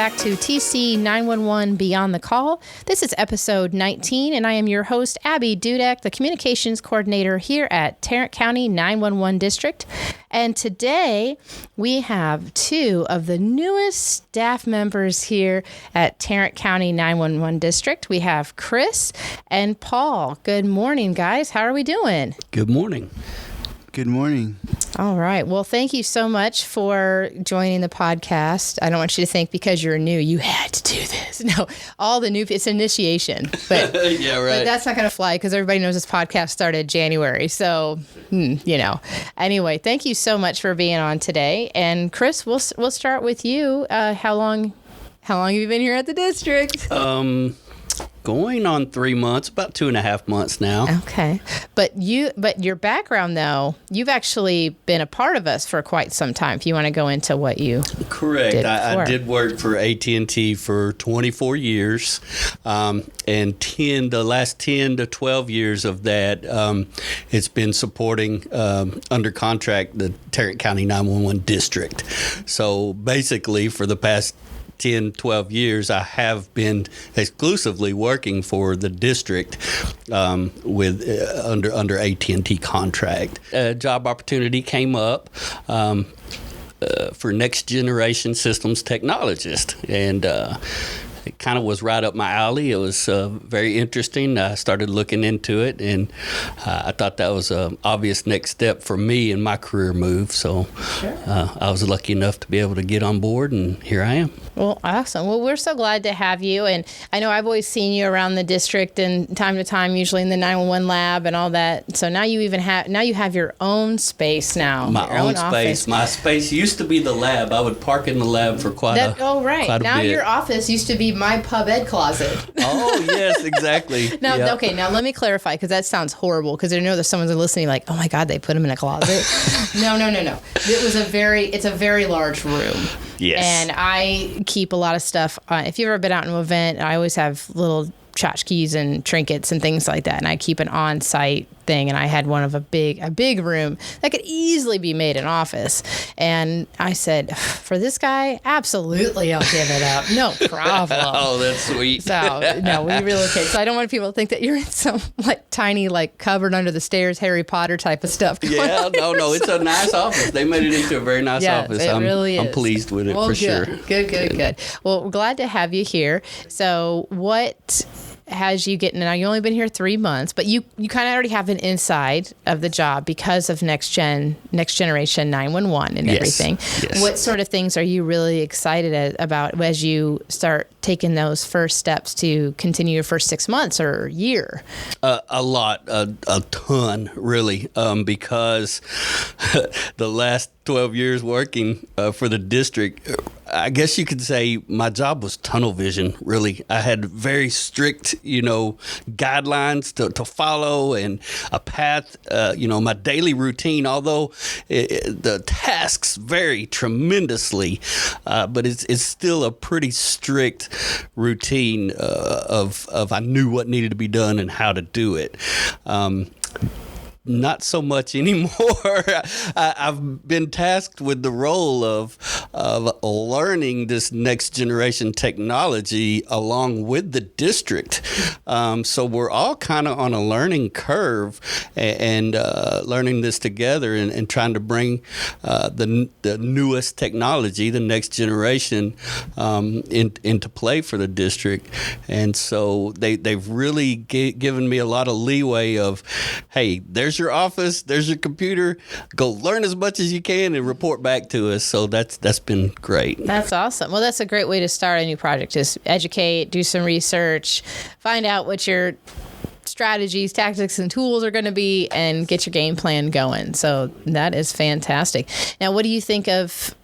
back to TC911 Beyond the Call. This is episode 19, and I am your host, Abbey Dudek, the communications coordinator here at Tarrant County 911 District. And today we have two of the newest staff members here at Tarrant County 911 District. We have Chris and Paul. Good morning, guys. How are we doing? Good morning. Good morning. All right. Well, thank you so much for joining the podcast. I don't want you to think because you're new, you had to do this. No, all the new, it's initiation. But, yeah, right. But that's not going to fly because everybody knows this podcast started January. So, Anyway, thank you so much for being on today. And Chris, we'll start with you. How long have you been here at the district? Going on 3 months, about 2.5 months now. Okay. But your background, though, you've actually been a part of us for quite some time. If you want to go into what you Correct. I did work for AT&T for 24 years, and the last 10 to 12 years of that, it's been supporting under contract the Tarrant County 911 District. So basically, for the past 10, 12 years, I have been exclusively working for the district with under AT&T contract. A job opportunity came up for next generation systems technologist, and it kind of was right up my alley. It was very interesting. I started looking into it, and I thought that was an obvious next step for me in my career move. So sure. I was lucky enough to be able to get on board, and here I am. Well, awesome. Well, we're so glad to have you. And I know I've always seen you around the district and time to time, usually in the 911 lab and all that. So now you have your own space now. My own space. Office. My space used to be the lab. I would park in the lab for quite a bit. Your office used to be my pub ed closet. Oh, yes, exactly. Now, yep. Okay, now let me clarify, because that sounds horrible, because I know that someone's listening like, oh my God, they put him in a closet. No. It's a very large room. Yes. And I keep a lot of stuff. If you've ever been out in an event, I always have little tchotchkes and trinkets and things like that. And I keep an on-site thing. And I had one of a big room that could easily be made an office. And I said, for this guy, absolutely, I'll give it up. No problem. Oh, that's sweet. So, no, we relocated. So I don't want people to think that you're in some tiny, cupboard under the stairs, Harry Potter type of stuff. Yeah, no, it's a nice office. They made it into a very nice office. It really is. I'm pleased with it, for sure. Good. Well, we're glad to have you here. So what has you getting, now you only been here 3 months, but you kind of already have an inside of the job because of next generation 911 and everything. Yes. What sort of things are you really excited about as you start taking those first steps to continue your first 6 months or year? A lot, a ton, really, because the last 12 years working for the district, I guess you could say my job was tunnel vision, really. I had very strict, guidelines to follow and a path, my daily routine, although the tasks vary tremendously, but it's still a pretty strict routine of I knew what needed to be done and how to do it. Not so much anymore. I've been tasked with the role of learning this next generation technology along with the district. So we're all kind of on a learning curve and learning this together and trying to bring the newest technology, the next generation, into play for the district. And so they've really given me a lot of leeway of, hey, there's your office, there's your computer, go learn as much as you can and report back to us. So that's been great. That's awesome. Well, that's a great way to start a new project. Just educate, do some research, find out what your strategies, tactics, and tools are going to be, and get your game plan going. So that is fantastic. Now, what do you think of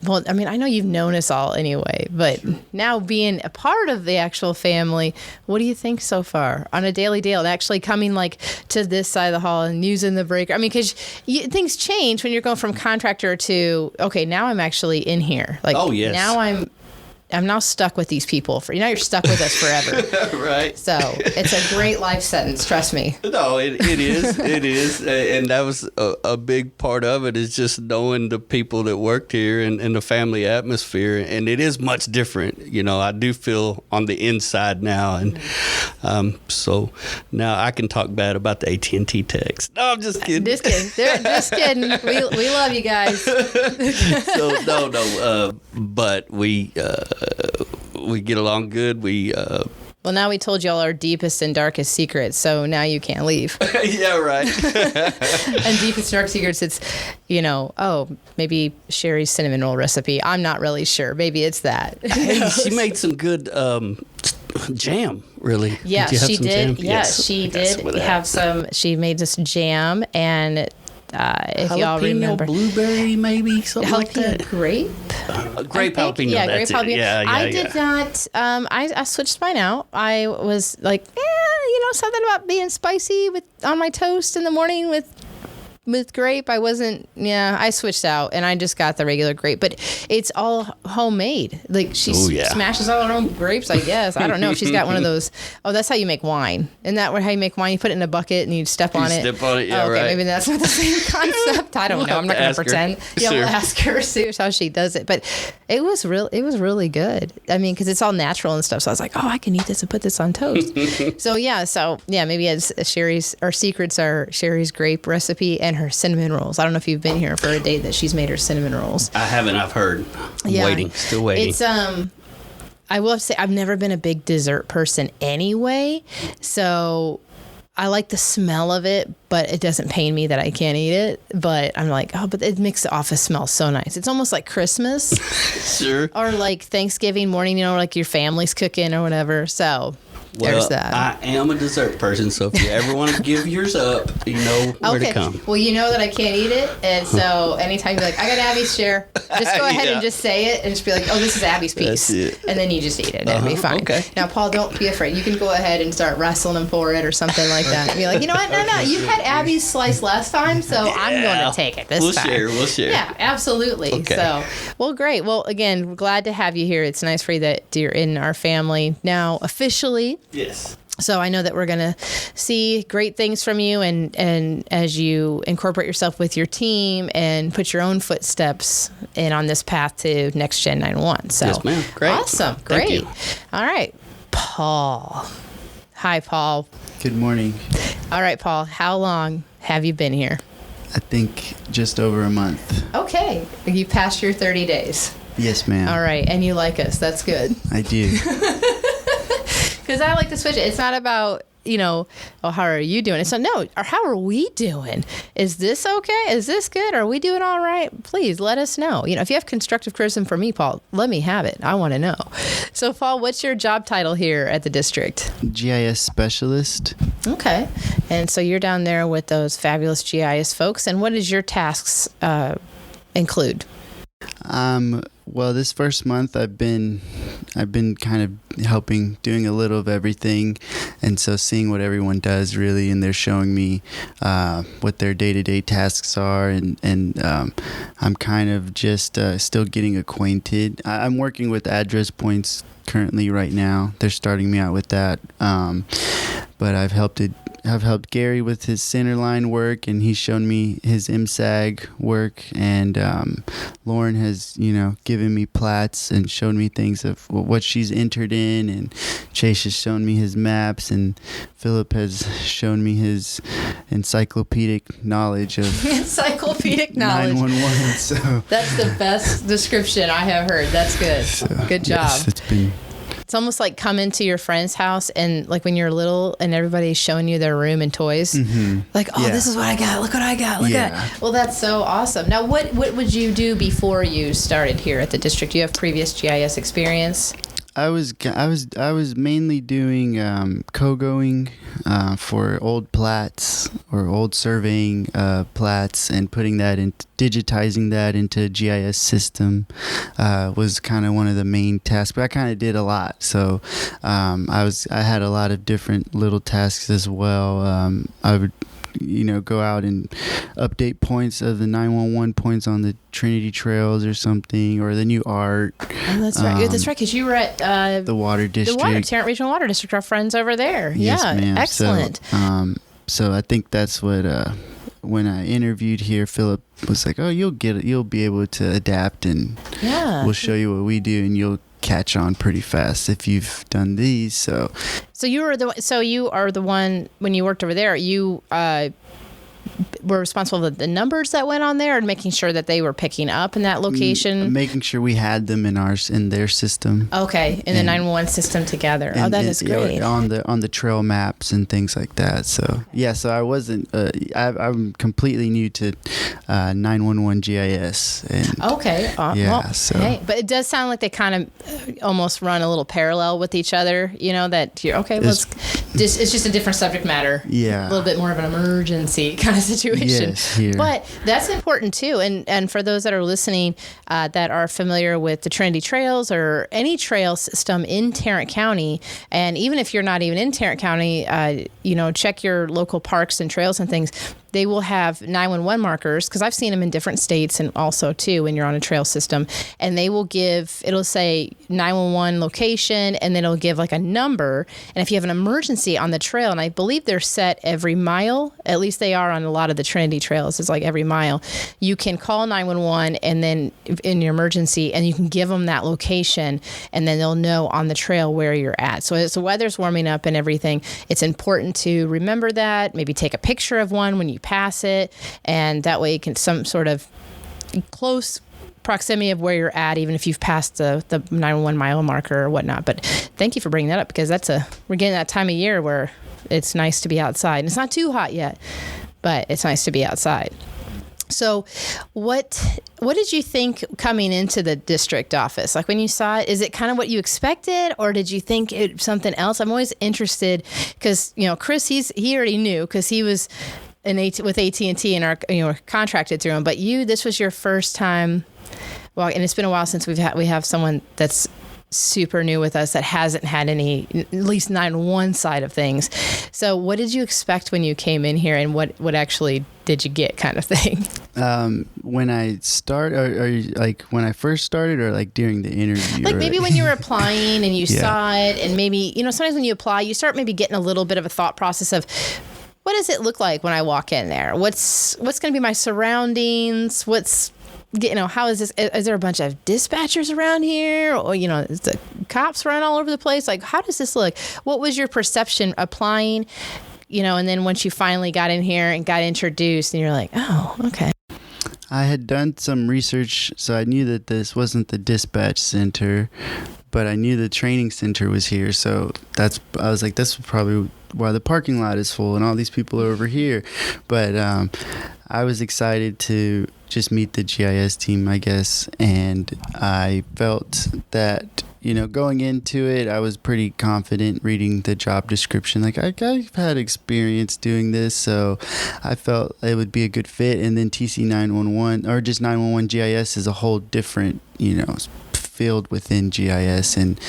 well, I mean, I know you've known us all anyway, but now being a part of the actual family, what do you think so far on a daily deal? And actually coming to this side of the hall and using the breaker. I mean, because things change when you're going from contractor to, okay, now I'm actually in here. Oh, yes. Now I'm I'm now stuck with these people. You're stuck with us forever. Right. So it's a great life sentence. Trust me. No, it is. It is. And that was a big part of it, is just knowing the people that worked here and the family atmosphere. And it is much different. I do feel on the inside now. And so now I can talk bad about the AT&T techs. No, I'm just kidding. Just kidding. They're just kidding. We love you guys. So no. But we get along good. Well, now we told you all our deepest and darkest secrets, so now you can't leave. Yeah, right. And deepest and dark secrets, it's, maybe Sherry's cinnamon roll recipe. I'm not really sure. Maybe it's that. Hey, she made some good jam, really. Yeah, she did. Jam? Yeah, yes, she did have some. She made this jam, and if y'all remember, blueberry, maybe something like that. Grape. Grape jalapeno. Yeah, that's grape jalapeno. it. Yeah, I did not. I switched mine out. I was like, something about being spicy on my toast in the morning with grape. I wasn't. Yeah, I switched out and I just got the regular grape. But it's all homemade. Like she smashes all her own grapes. I guess. I don't know if she's got one of those. Oh, that's how you make wine. Isn't that how you make wine? You put it in a bucket and you step on it. Step on it. Yeah, okay, right. Maybe that's not the same concept. I don't know. I'm not going to pretend. Yeah, we'll ask her, see how she does it. But it was really good. I mean, because it's all natural and stuff. So I was like, I can eat this and put this on toast. So maybe it's Sherry's. Our secrets are Sherry's grape recipe and her cinnamon rolls. I don't know if you've been here for a day that she's made her cinnamon rolls. I haven't. I've heard. I'm waiting. Still waiting. It's I will say I've never been a big dessert person anyway, so I like the smell of it, but it doesn't pain me that I can't eat it. But I'm like, but it makes the office smell so nice. It's almost like Christmas. Sure. Or like Thanksgiving morning, like your family's cooking or whatever. So there's that. I am a dessert person, so if you ever want to give yours up, you know where to come. Well, you know that I can't eat it, and so anytime you're like, I got Abby's share, just go ahead and just say it, and just be like, this is Abby's piece. That's it. And then you just eat it, and it'll be fine. Okay. Now, Paul, don't be afraid. You can go ahead and start wrestling him for it or something like that. And be like, you know what? No, you had Abby's slice last time, so I'm going to take it this time. We'll share. Yeah, absolutely. Okay. So, well, great. Well, again, glad to have you here. It's nice for you that you're in our family now officially. Yes. So I know that we're going to see great things from you, and as you incorporate yourself with your team and put your own footsteps in on this path to Next Gen 911. So yes, ma'am. Great. Awesome. Great. All right. Paul. Hi, Paul. Good morning. All right, Paul. How long have you been here? I think just over a month. Okay. You passed your 30 days. Yes, ma'am. All right. And you like us. That's good. I do. Because I like to switch it. It's not about, how are you doing? It's no, or how are we doing? Is this okay? Is this good? Are we doing all right? Please let us know. If you have constructive criticism for me, Paul, let me have it. I want to know. So, Paul, what's your job title here at the district? GIS specialist. Okay. And so you're down there with those fabulous GIS folks. And what does your tasks include? Well, this first month I've been kind of helping, doing a little of everything, and so seeing what everyone does really, and they're showing me what their day-to-day tasks are, and I'm kind of just still getting acquainted. I'm working with address points currently right now. They're starting me out with that, but I've helped Gary with his centerline work, and he's shown me his MSAG work, and Lauren has, given me plats and shown me things of what she's entered in, and Chase has shown me his maps, and Philip has shown me his encyclopedic knowledge of 911. So that's the best description I have heard. That's good. So, good job. Yes, it's almost like coming to your friend's house and like when you're little and everybody's showing you their room and toys. Mm-hmm. Like, this is what I got. Look what I got. Look at it. Well, that's so awesome. Now, what would you do before you started here at the district? Do you have previous GIS experience? I was mainly doing co-going for old plats or old surveying plats, and putting that into digitizing that into GIS system was kind of one of the main tasks. But I kind of did a lot, so I had a lot of different little tasks as well. I would go out and update points of the 911 points on the Trinity Trails or something, or the new art. Oh, that's right. That's right, because you were at the Water District. The Tarrant Regional Water District, our friends over there. Yes, yeah, ma'am. Excellent. So I think that's what when I interviewed here, Philip was like, "Oh, you'll get it. You'll be able to adapt, and we'll show you what we do, and you'll catch on pretty fast if you've done these." So you are the one when you worked over there. You were responsible for the numbers that went on there and making sure that they were picking up in that location. Making sure we had them in their system. Okay, in the 911 system together. That is great. On the trail maps and things like that. So so I wasn't. I'm completely new to 911 GIS. And, okay. But it does sound like they kind of almost run a little parallel with each other. That you're okay. Well, it's just a different subject matter. Yeah. A little bit more of an emergency kind of situation. Yes, here. But that's important too. And for those that are listening that are familiar with the Trinity Trails or any trail system in Tarrant County, and even if you're not even in Tarrant County, check your local parks and trails and things. They will have 911 markers, because I've seen them in different states and also too when you're on a trail system, and they will it'll say 911 location, and then it'll give like a number. And if you have an emergency on the trail, and I believe they're set every mile, at least they are on a lot of the Trinity Trails, it's like every mile, you can call 911 and then in your emergency, and you can give them that location, and then they'll know on the trail where you're at. So as the weather's warming up and everything, it's important to remember that, maybe take a picture of one when you pass it, and that way you can some sort of close proximity of where you're at, even if you've passed the 911 mile marker or whatnot. But thank you for bringing that up, because we're getting that time of year where it's nice to be outside, and it's not too hot yet, but it's nice to be outside. So what did you think coming into the district office? Like when you saw it, is it kind of what you expected, or did you think it something else? I'm always interested, because Chris, he already knew, because he was with AT&T and contracted through him. But this was your first time. Well, and it's been a while since we have someone that's super new with us that hasn't had any, at least 911 side of things. So what did you expect when you came in here, and what actually did you get, kind of thing? When I when I first started, or like during the interview? Like maybe when you were applying and you saw it, and maybe, sometimes when you apply, you start maybe getting a little bit of a thought process of, what does it look like when I walk in there? What's going to be my surroundings? How is this? Is there a bunch of dispatchers around here? Or, is the cops running all over the place? Like, how does this look? What was your perception applying? And then once you finally got in here and got introduced, and you're like, oh, okay. I had done some research, so I knew that this wasn't the dispatch center, but I knew the training center was here. So I was like, that's probably why the parking lot is full and all these people are over here. But I was excited to just meet the GIS team, I guess, and I felt that, going into it, I was pretty confident reading the job description. Like, I've had experience doing this, so I felt it would be a good fit. And then TC911, or just 911 GIS, is a whole different, field within GIS. And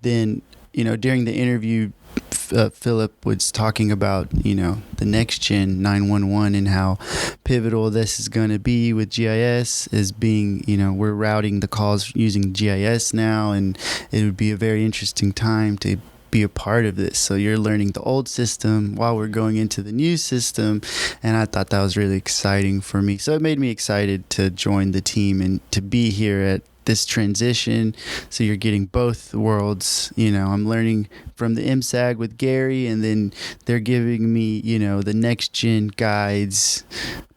then, during the interview, Philip was talking about, the next gen 911 and how pivotal this is going to be with GIS, as being, we're routing the calls using GIS now, and it would be a very interesting time to be a part of this. So you're learning the old system while we're going into the new system, and I thought that was really exciting for me. So it made me excited to join the team and to be here at this transition. So you're getting both worlds. I'm learning from the MSAG with Gary, and then they're giving me, the next gen guides,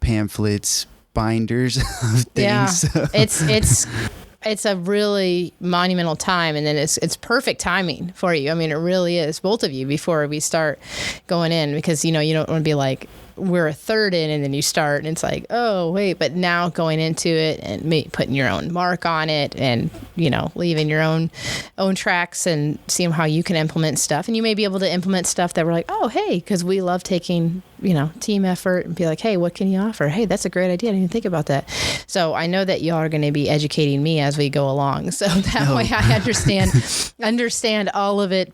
pamphlets, binders of things. Yeah, it's a really monumental time, and then it's perfect timing for you. I mean, it really is, both of you, before we start going in, because you don't want to be like, we're a third in, and then you start, and it's like, oh wait. But now going into it and putting your own mark on it, and leaving your own tracks, and seeing how you can implement stuff, and you may be able to implement stuff that we're like, oh hey, because we love taking team effort and be like, hey, what can you offer? Hey, that's a great idea. I didn't even think about that. So I know that y'all are going to be educating me as we go along, so that way I understand all of it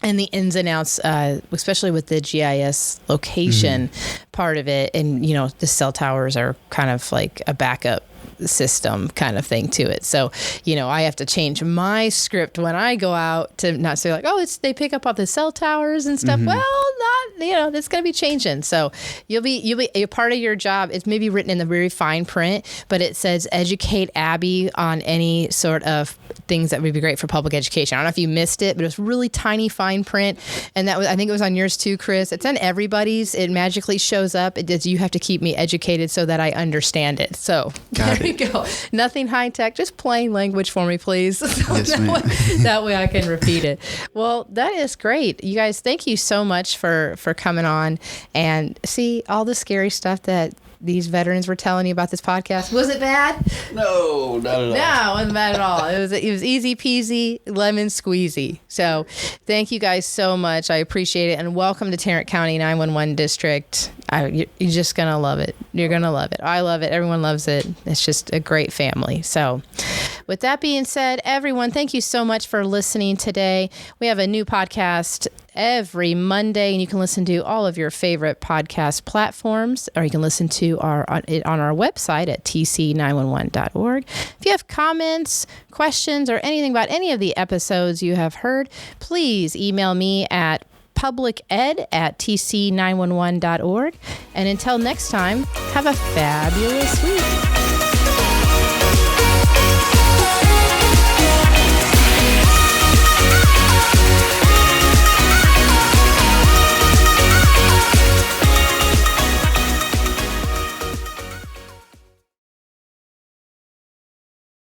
and the ins and outs, especially with the GIS location part of it. And, the cell towers are kind of like a backup system kind of thing to it. So, I have to change my script when I go out to not say like, oh, they pick up all the cell towers and stuff. Well, not, that's going to be changing. So you'll be a part of your job. It's maybe written in the very fine print, but it says educate Abbey on any sort of things that would be great for public education. I don't know if you missed it, but it was really tiny fine print. And I think it was on yours too, Chris. It's on everybody's. It magically shows up. It does. You have to keep me educated so that I understand it. So there you go. Nothing high tech, just plain language for me, please. Yes, that way I can repeat it. Well, that is great. You guys, thank you so much for coming on and see all the scary stuff that these veterans were telling you about this podcast. Was it bad? No, not at all. No, it wasn't bad at all. It was easy peasy, lemon squeezy. So thank you guys so much. I appreciate it. And welcome to Tarrant County 911 District. You're just going to love it. You're going to love it. I love it. Everyone loves it. It's just a great family. So with that being said, everyone, thank you so much for listening today. We have a new podcast every Monday, and you can listen to all of your favorite podcast platforms, or you can listen to it on our website at TC911.org. If you have comments, questions, or anything about any of the episodes you have heard, please email me at publiced@tc911.org. And until next time, have a fabulous week.